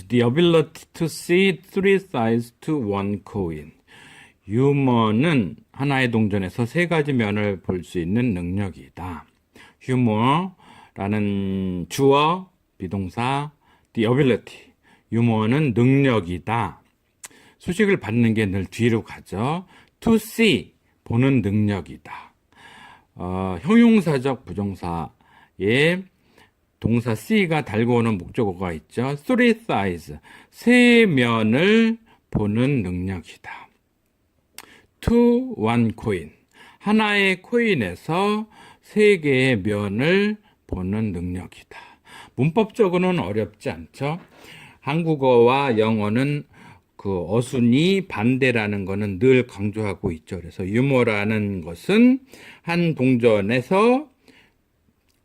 is the ability to see three sides to one coin. 유머는 하나의 동전에서 세 가지 면을 볼 수 있는 능력이다. 휴머라는 주어, 비동사, the ability. 유머는 능력이다. 수식을 받는 게 늘 뒤로 가죠. to see, 보는 능력이다. 형용사적 부정사에 동사 see가 달고 오는 목적어가 있죠. three sides, 세 면을 보는 능력이다. to one coin, 하나의 코인에서 세 개의 면을 보는 능력이다. 문법적으로는 어렵지 않죠. 한국어와 영어는 그 어순이 반대라는 거는 늘 강조하고 있죠. 그래서 유머라는 것은 한 동전에서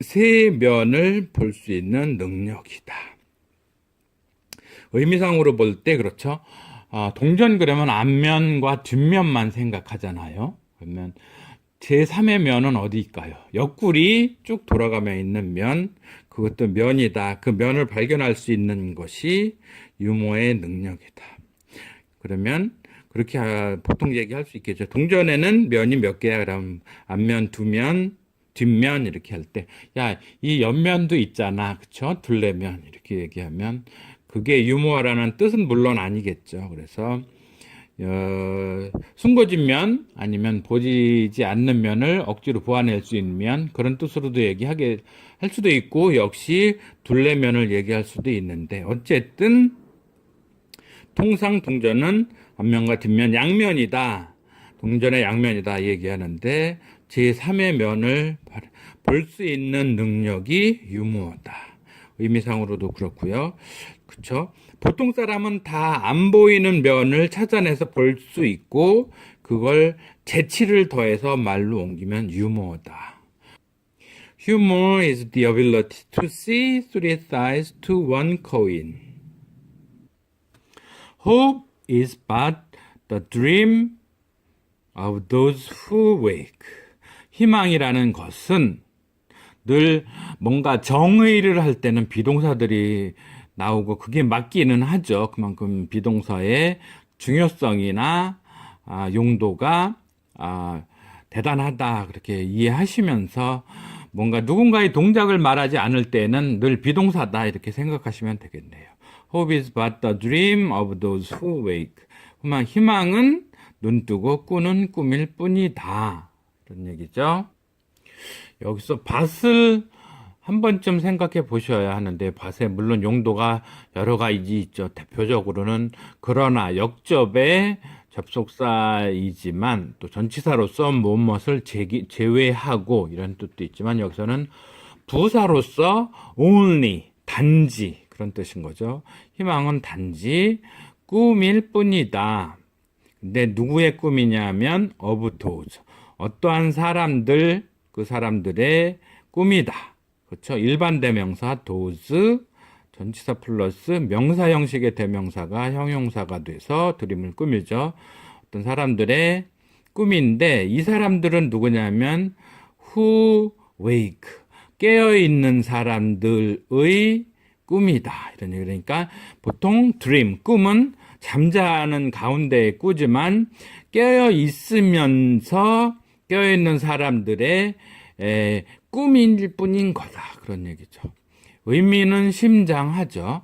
세 면을 볼 수 있는 능력이다. 의미상으로 볼 때 그렇죠. 동전 그러면 앞면과 뒷면만 생각하잖아요. 그러면 제3의 면은 어디일까요? 옆구리 쭉 돌아가며 있는 면, 그것도 면이다. 그 면을 발견할 수 있는 것이 유머의 능력이다. 그러면 그렇게 보통 얘기할 수 있겠죠. 동전에는 면이 몇 개야? 그럼 앞면, 두면, 뒷면 이렇게 할 때, 야, 이 옆면도 있잖아. 그쵸? 둘레면 이렇게 얘기하면 그게 유머라는 뜻은 물론 아니겠죠. 그래서 숨겨진 면 아니면 보이지 않는 면을 억지로 보완할 수 있는 면, 그런 뜻으로도 얘기하게 할 수도 있고, 역시 둘레면을 얘기할 수도 있는데, 어쨌든 통상 동전은 앞면과 뒷면 양면이다. 동전의 양면이다 얘기하는데, 제3의 면을 볼 수 있는 능력이 유머다. 의미상으로도 그렇고요. 그쵸? 보통 사람은 다 안 보이는 면을 찾아내서 볼 수 있고, 그걸 재치를 더해서 말로 옮기면 유머다. Humor is the ability to see three sides to one coin. Hope is but the dream of those who wake. 희망이라는 것은 늘 뭔가 정의를 할 때는 비동사들이 나오고 그게 맞기는 하죠. 그만큼 비동사의 중요성이나 용도가 대단하다 그렇게 이해하시면서 뭔가 누군가의 동작을 말하지 않을 때는 늘 비동사다 이렇게 생각하시면 되겠네요. Hope is but the dream of those who wake. 희망은 눈뜨고 꾸는 꿈일 뿐이다. 이런 얘기죠. 여기서 밭을 한 번쯤 생각해 보셔야 하는데, 밭에 물론 용도가 여러 가지 있죠. 대표적으로는 그러나 역접의 접속사이지만 또 전치사로서 무엇을 제외하고 이런 뜻도 있지만, 여기서는 부사로서 only, 단지 그런 뜻인 거죠. 희망은 단지 꿈일 뿐이다. 근데 누구의 꿈이냐면 of those, 어떠한 사람들, 그 사람들의 꿈이다. 그렇죠? 일반 대명사 those, 전치사 플러스 명사 형식의 대명사가 형용사가 돼서 드림을 꾸미죠. 어떤 사람들의 꿈인데, 이 사람들은 누구냐면 who wake, 깨어있는 사람들의 꿈이다. 이런 얘기. 그러니까 보통 dream, 꿈은 잠자는 가운데의 꾸지만 깨어있으면서 깨어있는 사람들의 꿈일 뿐인 거다. 그런 얘기죠. 의미는 심장하죠.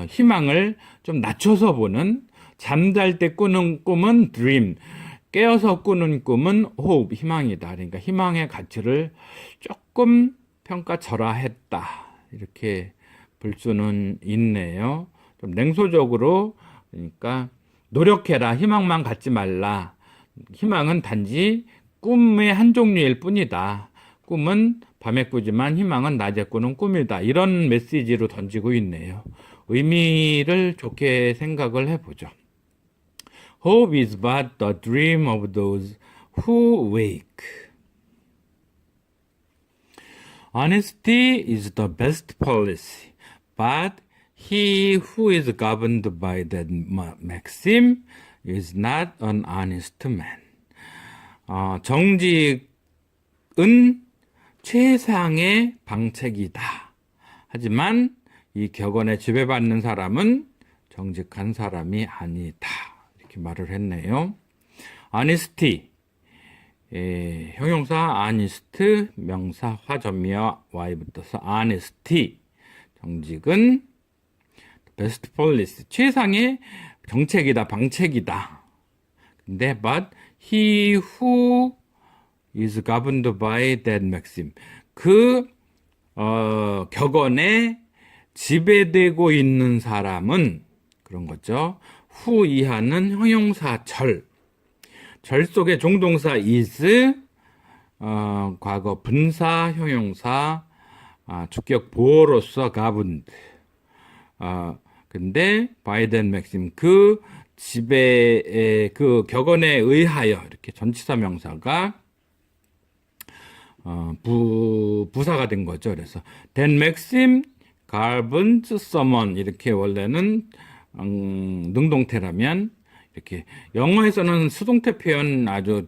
희망을 좀 낮춰서 보는, 잠잘 때 꾸는 꿈은 dream, 깨어서 꾸는 꿈은 hope, 희망이다. 그러니까 희망의 가치를 조금 평가절하했다. 이렇게 볼 수는 있네요. 좀 냉소적으로, 그러니까 노력해라, 희망만 갖지 말라. 희망은 단지 꿈의 한 종류일 뿐이다. 꿈은 밤에 꾸지만 희망은 낮에 꾸는 꿈이다. 이런 메시지로 던지고 있네요. 의미를 좋게 생각을 해보죠. Hope is but the dream of those who wake. Honesty is the best policy, but he who is governed by that maxim is not an honest man. 정직은 최상의 방책이다. 하지만 이 격언에 지배받는 사람은 정직한 사람이 아니다. 이렇게 말을 했네요. honesty, 형용사 honest, 명사 화점이와 y 붙어서 honesty, 정직은 best policy, 최상의 정책이다, 방책이다. 근데 but he who is governed by that maxim, 그 격언에 지배되고 있는 사람은 그런 거죠. who 이하는 형용사 절 속에 종동사 is, 과거 분사 형용사, 주격 보어로서 governed. 근데 by that maxim, 그 지배, 그 격언에 의하여 이렇게 전치사 명사가 부사가 된 거죠. 그래서 that maxim governs someone, 이렇게 원래는 능동태라면 이렇게 영어에서는 수동태 표현 아주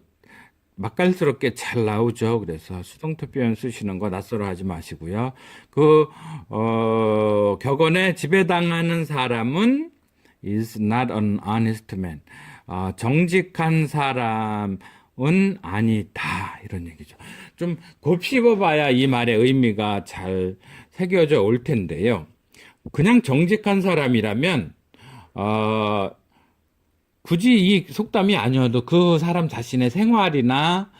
맛깔스럽게 잘 나오죠. 그래서 수동태 표현 쓰시는 거 낯설어 하지 마시고요. 격언에 지배당하는 사람은 is not an honest man. 정직한 사람은 아니다. 이런 얘기죠. 좀 곱씹어봐야 이 말의 의미가 잘 새겨져 올 텐데요. 그냥 정직한 사람이라면, 굳이 이 속담이 아니어도 그 사람 자신의 생활이나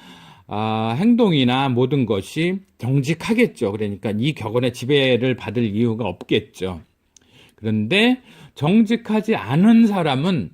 행동이나 모든 것이 정직하겠죠. 그러니까 이 격언의 지배를 받을 이유가 없겠죠. 그런데 정직하지 않은 사람은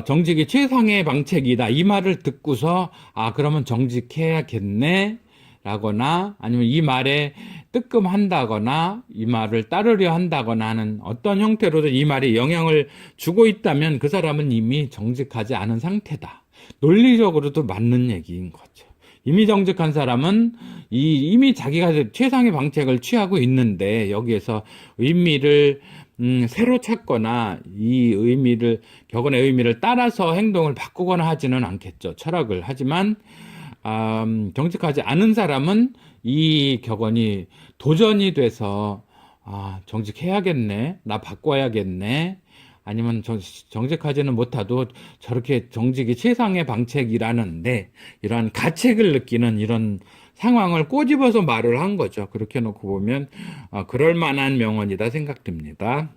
정직이 최상의 방책이다, 이 말을 듣고서 그러면 정직해야겠네 라거나, 아니면 이 말에 뜨끔한다거나 이 말을 따르려 한다거나 하는 어떤 형태로도 이 말이 영향을 주고 있다면 그 사람은 이미 정직하지 않은 상태다. 논리적으로도 맞는 얘기인 거죠. 이미 정직한 사람은 이미 자기가 최상의 방책을 취하고 있는데 여기에서 의미를 새로 찾거나 이 의미를, 격언의 의미를 따라서 행동을 바꾸거나 하지는 않겠죠. 철학을. 하지만 정직하지 않은 사람은 이 격언이 도전이 돼서 정직해야겠네, 나 바꿔야겠네, 아니면 정직하지는 못하도 저렇게 정직이 최상의 방책이라는데 이런 가책을 느끼는 이런 상황을 꼬집어서 말을 한 거죠. 그렇게 놓고 보면 그럴 만한 명언이다 생각됩니다.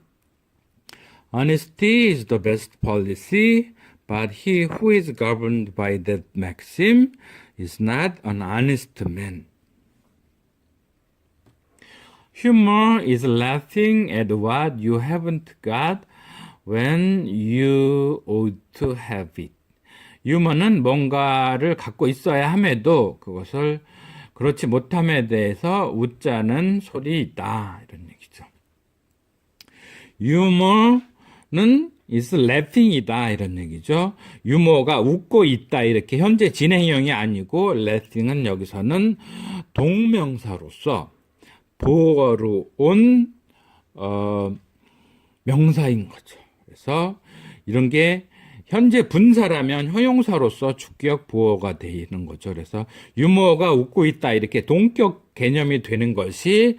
Honesty is the best policy, but he who is governed by that maxim is not an honest man. Humor is laughing at what you haven't got when you ought to have it. 유머는 뭔가를 갖고 있어야 함에도 그것을 그렇지 못함에 대해서 웃자는 소리이다, 이런 얘기죠. 유머는 is laughing이다, 이런 얘기죠. 유머가 웃고 있다, 이렇게 현재 진행형이 아니고 laughing은 여기서는 동명사로서 보어로 온 명사인 거죠. 그래서 이런 게 현재 분사라면 형용사로서 주격 보어가 되는 거죠. 그래서 유머가 웃고 있다, 이렇게 동격 개념이 되는 것이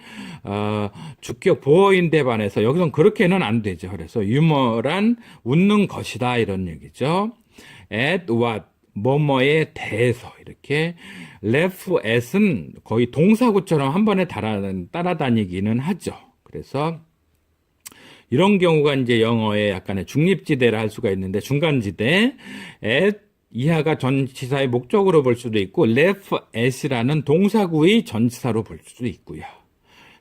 주격 보어인데 반해서 여기서는 그렇게는 안 되죠. 그래서 유머란 웃는 것이다, 이런 얘기죠. at what, 뭐뭐에 대해서, 이렇게 laugh at은 거의 동사구처럼 한 번에 따라다니기는 하죠. 그래서 이런 경우가 이제 영어의 약간의 중립지대를 할 수가 있는데, 중간지대, at 이하가 전치사의 목적으로 볼 수도 있고 laugh at이라는 동사구의 전치사로 볼 수도 있고요.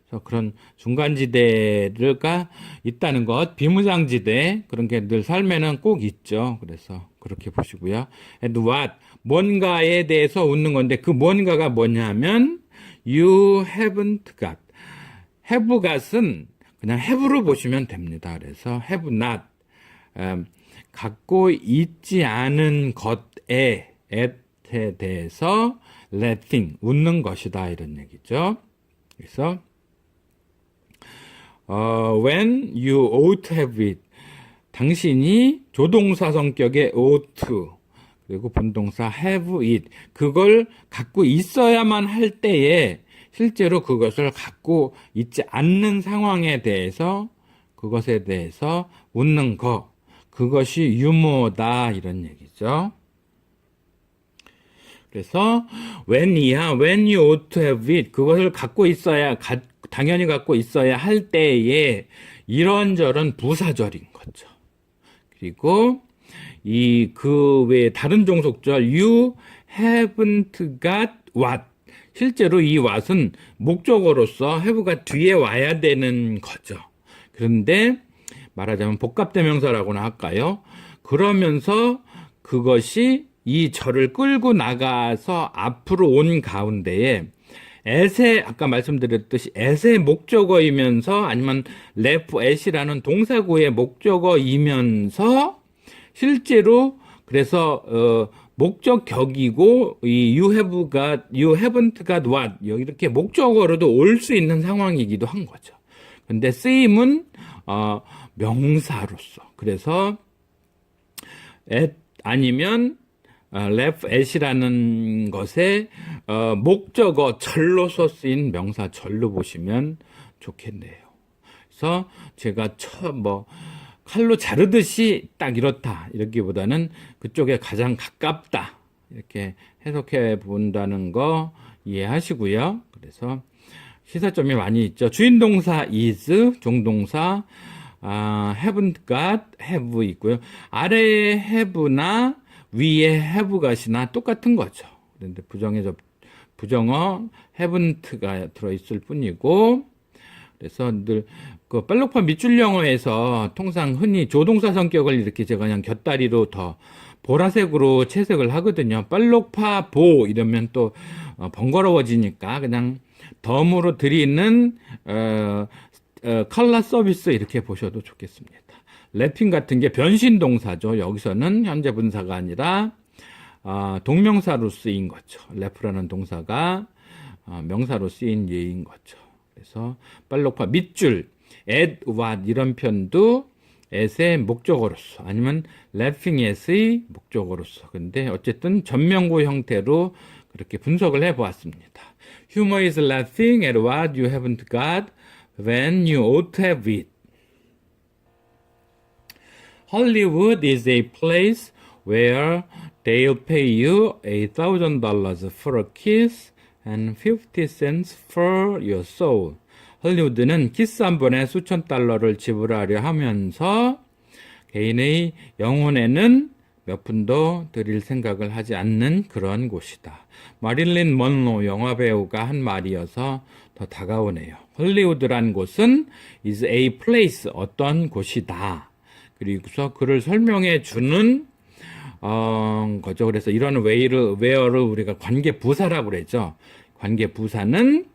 그래서 그런 중간지대가 있다는 것, 비무장지대, 그런 게 늘 삶에는 꼭 있죠. 그래서 그렇게 보시고요. and what, 뭔가에 대해서 웃는 건데 그 뭔가가 뭐냐면 you haven't got. have got은 그냥 have로 보시면 됩니다. 그래서 have not, 갖고 있지 않은 것에 at에 대해서 laughing, 웃는 것이다, 이런 얘기죠. 그래서 when you ought to have it, 당신이 조동사 성격의 ought to, 그리고 본동사 have it, 그걸 갖고 있어야만 할 때에 실제로 그것을 갖고 있지 않는 상황에 대해서 그것에 대해서 웃는 거, 그것이 유머다 이런 얘기죠. 그래서 when you ought to have it, 그것을 갖고 있어야 당연히 갖고 있어야 할 때에 이런저런 부사절인 거죠. 그리고 그 외에 다른 종속절 you haven't got what, 실제로 이 what은 목적어로서 have가 뒤에 와야 되는 거죠. 그런데 말하자면 복합대명사라고나 할까요? 그러면서 그것이 이 절을 끌고 나가서 앞으로 온 가운데에 아까 말씀드렸듯이 at의 목적어이면서 아니면 left at이라는 동사구의 목적어이면서 실제로 그래서 목적격이고 이 you haven't got what 이렇게 목적어로도 올 수 있는 상황이기도 한 거죠. 근데 쓰임은 명사로서, 그래서 at 아니면 left at이라는 것에 목적어 절로서 쓰인 명사 절로 보시면 좋겠네요. 그래서 제가 칼로 자르듯이 딱 이렇다 이렇기보다는 그쪽에 가장 가깝다 이렇게 해석해 본다는 거 이해하시고요. 그래서 시사점이 많이 있죠. 주인동사 is, 종동사 haven't got, have 있고요. 아래에 have나 위에 have got이나 똑같은 거죠. 그런데 부정어 haven't가 들어있을 뿐이고, 그래서 늘 그 빨록파 밑줄 영어에서 통상 흔히 조동사 성격을 이렇게 제가 그냥 곁다리로 더 보라색으로 채색을 하거든요. 빨록파 보 이러면 또 번거로워지니까 그냥 덤으로 드리는 컬러 서비스 이렇게 보셔도 좋겠습니다. 랩핑 같은 게 변신 동사죠. 여기서는 현재 분사가 아니라 동명사로 쓰인 거죠. 래프라는 동사가 명사로 쓰인 예인 거죠. 그래서 빨록파 밑줄 at, what 이런 편도 at의 목적어로서 아니면 laughing at의 목적어로서, 근데 어쨌든 전명구 형태로 그렇게 분석을 해보았습니다. Humor is laughing at what you haven't got when you ought to have it. Hollywood is a place where they'll pay you $1,000 for a kiss and 50 cents for your soul. 헐리우드는 키스 한 번에 수천 달러를 지불하려 하면서 개인의 영혼에는 몇 푼도 드릴 생각을 하지 않는 그런 곳이다. 마릴린 먼로 영화배우가 한 말이어서 더 다가오네요. 헐리우드란 곳은 is a place, 어떤 곳이다. 그리고서 그를 설명해 주는 거죠. 그래서 이런 where를 우리가 관계부사라고 그러죠. 관계부사는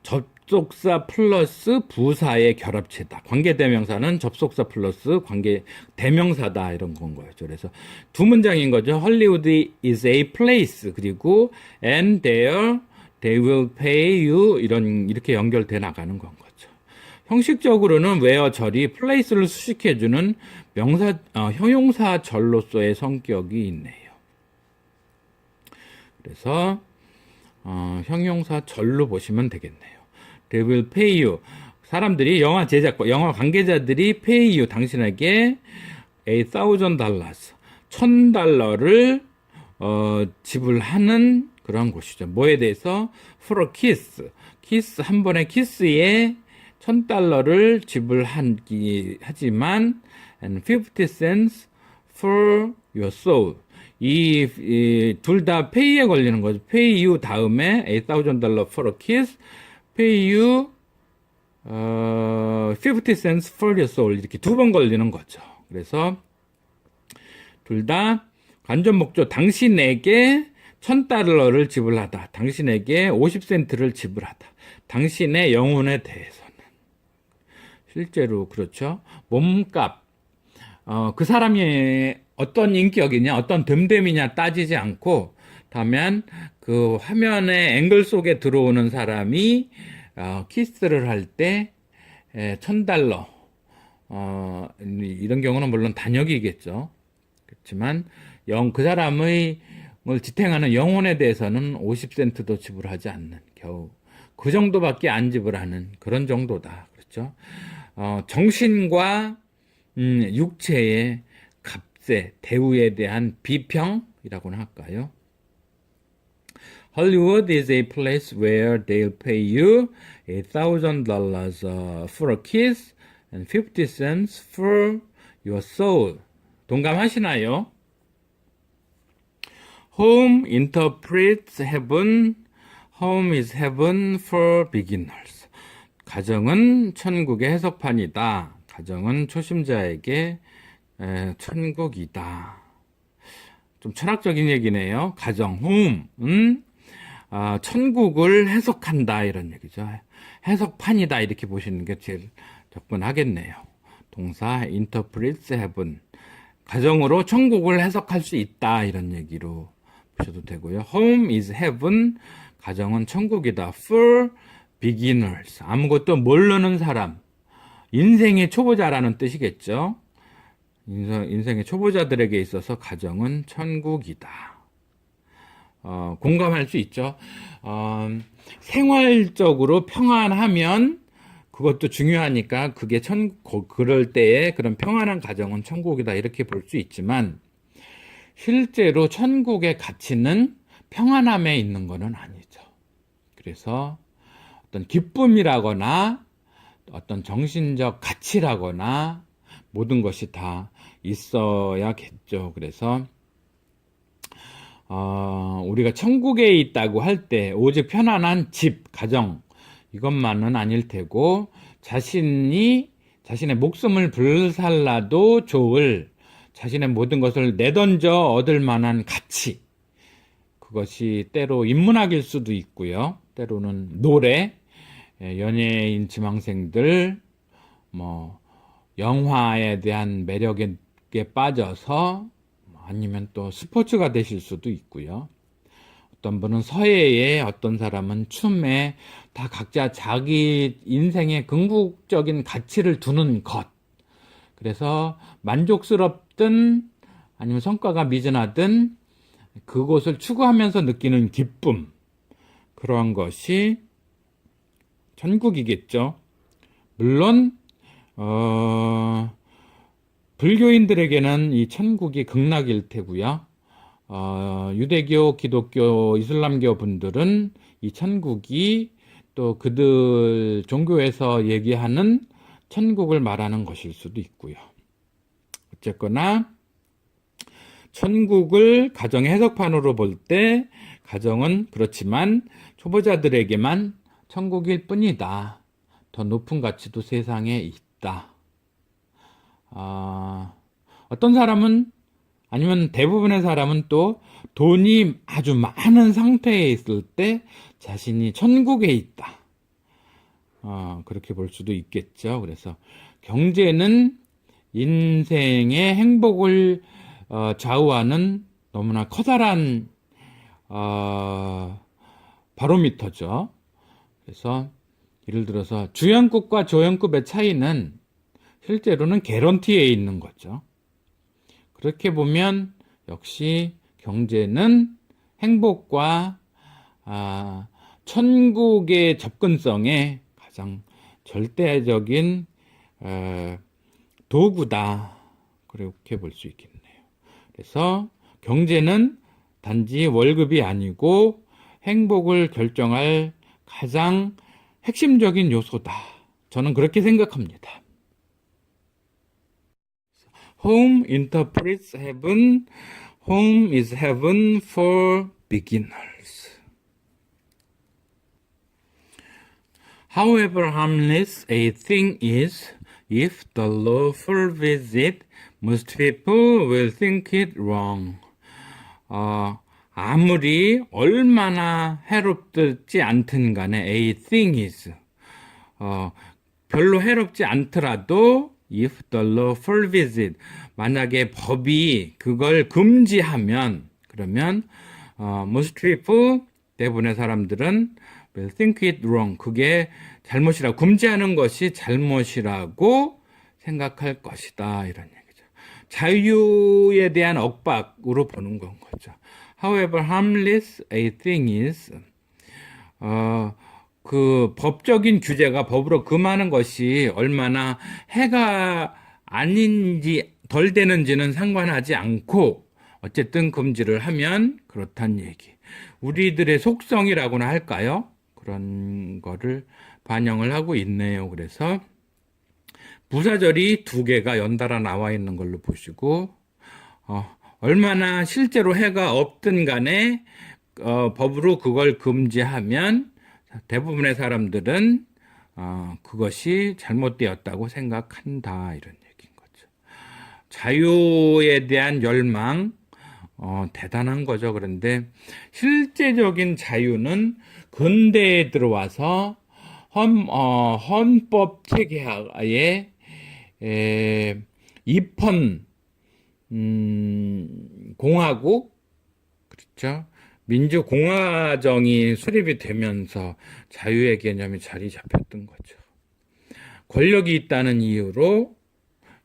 접속사 플러스 부사의 결합체다. 관계대명사는 접속사 플러스 관계대명사다. 이런 건 거죠. 그래서 두 문장인 거죠. Hollywood is a place. 그리고 and there they will pay you. 이렇게 연결돼 나가는 건 거죠. 형식적으로는 where 절이 place를 수식해주는 형용사 절로서의 성격이 있네요. 그래서 형용사 절로 보시면 되겠네요. They will pay you. 사람들이 영화 관계자들이 pay you, 당신에게 $1,000, $1,000를 지불하는 그런 곳이죠. 뭐에 대해서? For a kiss 한 번의 키스에 $1,000를 지불하지만 and 50 cents for your soul. 둘 다 pay에 걸리는 거죠. pay you 다음에 $1,000 for a kiss, pay you 50 cents for your soul. 이렇게 두 번 걸리는 거죠. 그래서 둘 다 간접 목적, 당신에게 $1,000를 지불하다, 당신에게 50센트를 지불하다. 당신의 영혼에 대해서는 실제로 그렇죠. 몸값, 그 사람이 어떤 인격이냐, 어떤 됨됨이냐 따지지 않고, 다만 그 화면의 앵글 속에 들어오는 사람이 키스를 할 때 $1,000, 이런 경우는 물론 단역이겠죠. 그렇지만 그 사람의 지탱하는 영혼에 대해서는 50센트도 지불하지 않는 경우. 겨우 그 정도밖에 안 지불하는 그런 정도다. 그렇죠? 정신과 육체의 값에 대우에 대한 비평이라고나 할까요? Hollywood is a place where they'll pay you $1,000 for a kiss and 50 cents for your soul. 동감하시나요? Home interprets heaven. Home is heaven for beginners. 가정은 천국의 해석판이다. 가정은 초심자에게 천국이다. 좀 철학적인 얘기네요. 가정, home. 천국을 해석한다 이런 얘기죠. 해석판이다 이렇게 보시는 게 제일 접근하겠네요. 동사 interprets heaven. 가정으로 천국을 해석할 수 있다 이런 얘기로 보셔도 되고요. Home is heaven. 가정은 천국이다. For beginners. 아무것도 모르는 사람. 인생의 초보자라는 뜻이겠죠. 인생의 초보자들에게 있어서 가정은 천국이다. 공감할 수 있죠. 생활적으로 평안하면 그것도 중요하니까 그게 그럴 때에 그런 평안한 가정은 천국이다 이렇게 볼 수 있지만 실제로 천국의 가치는 평안함에 있는 것은 아니죠. 그래서 어떤 기쁨이라거나 어떤 정신적 가치라거나 모든 것이 다 있어야겠죠. 그래서 우리가 천국에 있다고 할 때 오직 편안한 집, 가정 이것만은 아닐 테고 자신의 목숨을 불살라도 좋을 자신의 모든 것을 내던져 얻을 만한 가치 그것이 때로 인문학일 수도 있고요. 때로는 노래, 연예인 지망생들 영화에 대한 매력에 빠져서 아니면 또 스포츠가 되실 수도 있고요. 어떤 분은 서예에, 어떤 사람은 춤에 다 각자 자기 인생의 궁극적인 가치를 두는 것. 그래서 만족스럽든 아니면 성과가 미진하든 그것을 추구하면서 느끼는 기쁨. 그러한 것이 천국이겠죠. 물론 불교인들에게는 이 천국이 극락일 테고요. 유대교, 기독교, 이슬람교 분들은 이 천국이 또 그들 종교에서 얘기하는 천국을 말하는 것일 수도 있고요. 어쨌거나 천국을 가정의 해석판으로 볼 때 가정은 그렇지만 초보자들에게만 천국일 뿐이다. 더 높은 가치도 세상에 있다. 어떤 사람은 아니면 대부분의 사람은 또 돈이 아주 많은 상태에 있을 때 자신이 천국에 있다. 그렇게 볼 수도 있겠죠. 그래서 경제는 인생의 행복을 좌우하는 너무나 커다란 바로미터죠. 그래서 예를 들어서 주연급과 조연급의 차이는 실제로는 개런티에 있는 거죠. 그렇게 보면 역시 경제는 행복과 천국의 접근성에 가장 절대적인 도구다. 그렇게 볼 수 있겠네요. 그래서 경제는 단지 월급이 아니고 행복을 결정할 가장 핵심적인 요소다. 저는 그렇게 생각합니다. Home interprets heaven. Home is heaven for beginners. However harmless a thing is, if the lawful visit, most people will think it wrong. 아무리 얼마나 해롭지 않든 간에 a thing is, 별로 해롭지 않더라도 if the lawful visit, 만약에 법이 그걸 금지하면 그러면 most people, 대부분의 사람들은 will think it wrong, 그게 잘못이라고, 금지하는 것이 잘못이라고 생각할 것이다 이런 얘기죠. 자유에 대한 억박으로 보는 건 거죠. However harmless a thing is, 그 법적인 규제가 법으로 금하는 것이 얼마나 해가 아닌지 덜 되는지는 상관하지 않고 어쨌든 금지를 하면 그렇단 얘기. 우리들의 속성이라고나 할까요? 그런 거를 반영을 하고 있네요. 그래서 부사절이 2개가 연달아 나와 있는 걸로 보시고 얼마나 실제로 해가 없든 간에 법으로 그걸 금지하면 대부분의 사람들은 그것이 잘못되었다고 생각한다 이런 얘기인 거죠. 자유에 대한 열망 대단한 거죠. 그런데 실제적인 자유는 근대에 들어와서 헌법 체계하에 입헌 공화국 그렇죠. 민주공화정이 수립이 되면서 자유의 개념이 자리 잡혔던 거죠. 권력이 있다는 이유로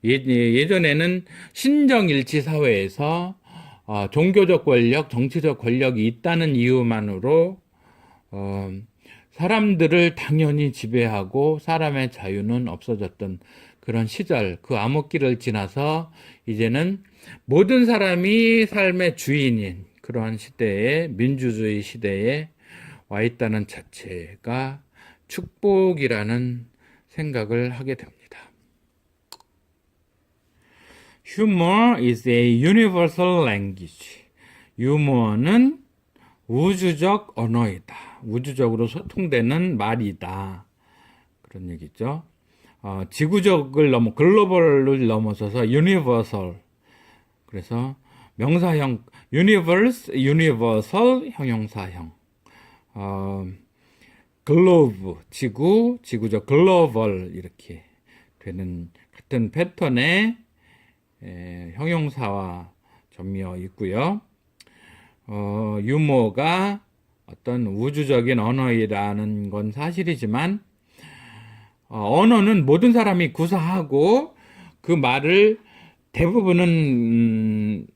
예전에는 신정일치 사회에서 종교적 권력, 정치적 권력이 있다는 이유만으로 사람들을 당연히 지배하고 사람의 자유는 없어졌던 그런 시절, 그 암흑기를 지나서 이제는 모든 사람이 삶의 주인인 그러한 시대에, 민주주의 시대에 와 있다는 자체가 축복이라는 생각을 하게 됩니다. Humor is a universal language. 유머는 우주적 언어이다. 우주적으로 소통되는 말이다. 그런 얘기죠. 지구적을 글로벌을 넘어서서 universal. 그래서 명사형, universal 형용사형. globe, 지구적 global 이렇게 되는 같은 패턴의 형용사와 접미어 있고요. 유머가 어떤 우주적인 언어이라는 건 사실이지만 언어는 모든 사람이 구사하고 그 말을 대부분은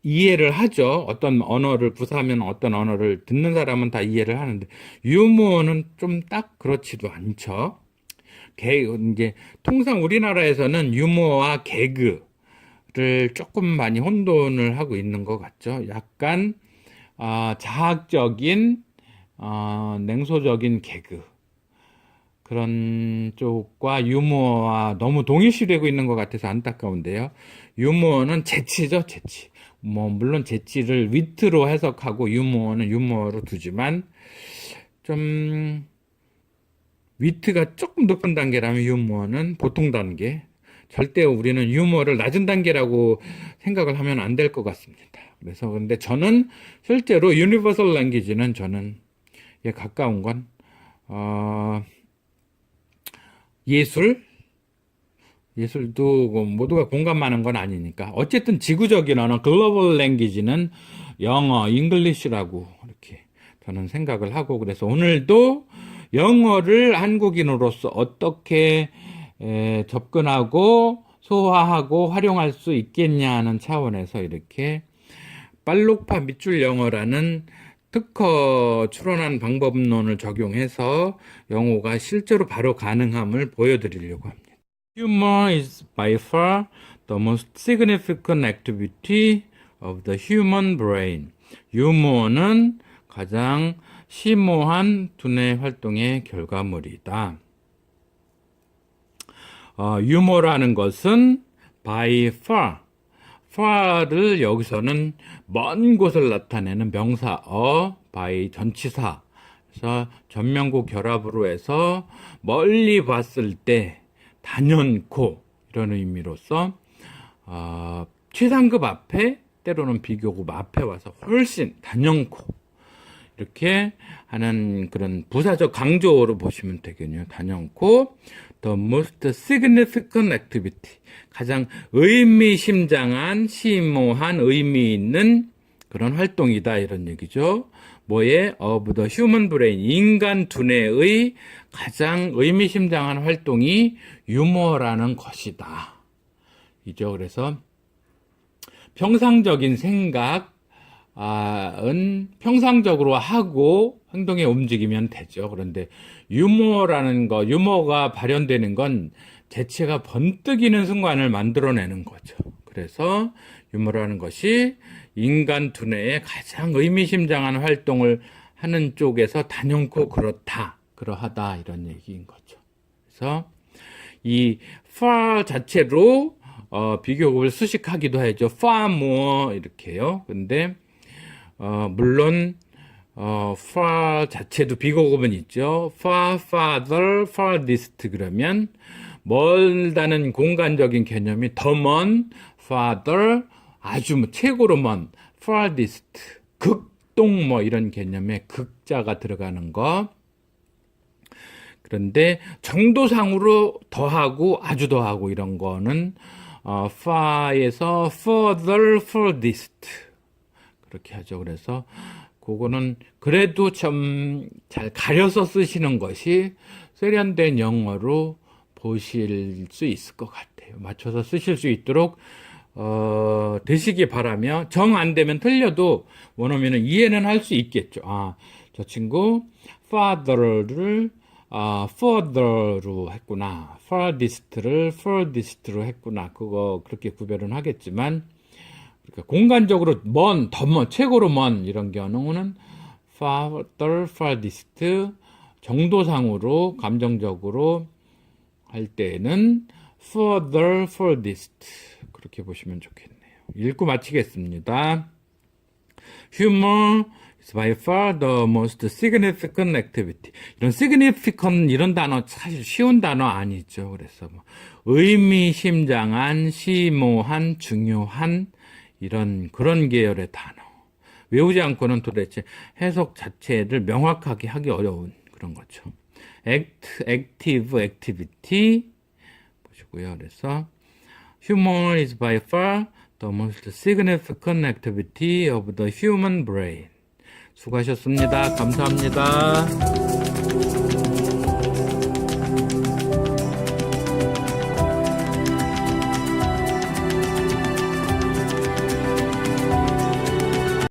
이해를 하죠. 어떤 언어를 구사하면 어떤 언어를 듣는 사람은 다 이해를 하는데 유머는 좀 딱 그렇지도 않죠. 이제 통상 우리나라에서는 유머와 개그를 조금 많이 혼돈을 하고 있는 것 같죠. 약간 자학적인 냉소적인 개그 그런 쪽과 유머와 너무 동일시되고 있는 것 같아서 안타까운데요. 유머는 재치죠, 재치. 물론 재치를 위트로 해석하고 유머는 유머로 두지만 좀 위트가 조금 높은 단계라면 유머는 보통 단계. 절대 우리는 유머를 낮은 단계라고 생각을 하면 안 될 것 같습니다. 그래서 근데 저는 실제로 유니버설 랭귀지는 저는 가까운 건 예술도 모두가 공감하는 건 아니니까 어쨌든 지구적인 언어 글로벌 랭귀지는 영어, 잉글리시라고 이렇게 저는 생각을 하고 그래서 오늘도 영어를 한국인으로서 어떻게 접근하고 소화하고 활용할 수 있겠냐는 차원에서 이렇게 빨록파 밑줄 영어라는 특허 출원한 방법론을 적용해서 영어가 실제로 바로 가능함을 보여드리려고 합니다. Humor is by far the most significant activity of the human brain. 유머는 가장 심오한 두뇌 활동의 결과물이다. 유머라는 것은 by far, far를 여기서는 먼 곳을 나타내는 명사 by 전치사, 그래서 전명구 결합으로 해서 멀리 봤을 때 단연코 이런 의미로서 최상급 앞에 때로는 비교급 앞에 와서 훨씬 단연코 이렇게 하는 그런 부사적 강조로 보시면 되겠네요. 단연코 the most significant activity 가장 의미심장한 심오한 의미 있는 그런 활동이다 이런 얘기죠. 뭐에 of the human brain 인간 두뇌의 가장 의미심장한 활동이 유머라는 것이다. 이죠. 그래서 평상적인 생각, 평상적으로 하고 행동에 움직이면 되죠. 그런데 유머가 발현되는 건 재치가 번뜩이는 순간을 만들어내는 거죠. 그래서 유머라는 것이 인간 두뇌의 가장 의미심장한 활동을 하는 쪽에서 단연코 그러하다 이런 얘기인 거죠. 그래서 이 far 자체로 비교급을 수식하기도 하죠. far more 이렇게요. 근데 물론 far 자체도 비교급은 있죠. far farther, farthest 그러면 멀다는 공간적인 개념이 더 먼, farther 아주 최고로 먼, farthest 극동 뭐 이런 개념에 극자가 들어가는 거. 그런데 정도상으로 더하고 아주 더하고 이런 거는 far에서 further, furthest 그렇게 하죠. 그래서 그거는 그래도 좀 잘 가려서 쓰시는 것이 세련된 영어로 보실 수 있을 것 같아요. 맞춰서 쓰실 수 있도록 되시기 바라며 정 안 되면 틀려도 원어민은 이해는 할 수 있겠죠. 저 친구 father를 further로 했구나. farthest를 furthest로 했구나. 그거 그렇게 구별은 하겠지만 그러니까 공간적으로 더 먼, 최고로 먼 이런 경우는 farther, farthest 정도상으로 감정적으로 할 때는 further, furthest 그렇게 보시면 좋겠네요. 읽고 마치겠습니다. Humor is by far the most significant activity. 이런 significant 이런 단어 사실 쉬운 단어 아니죠. 그래서 의미심장한, 심오한, 중요한 이런 그런 계열의 단어. 외우지 않고는 도대체 해석 자체를 명확하게 하기 어려운 그런 거죠. act, active, activity 보시고요. 그래서 humor is by far the most significant activity of the human brain. 수고하셨습니다. 감사합니다.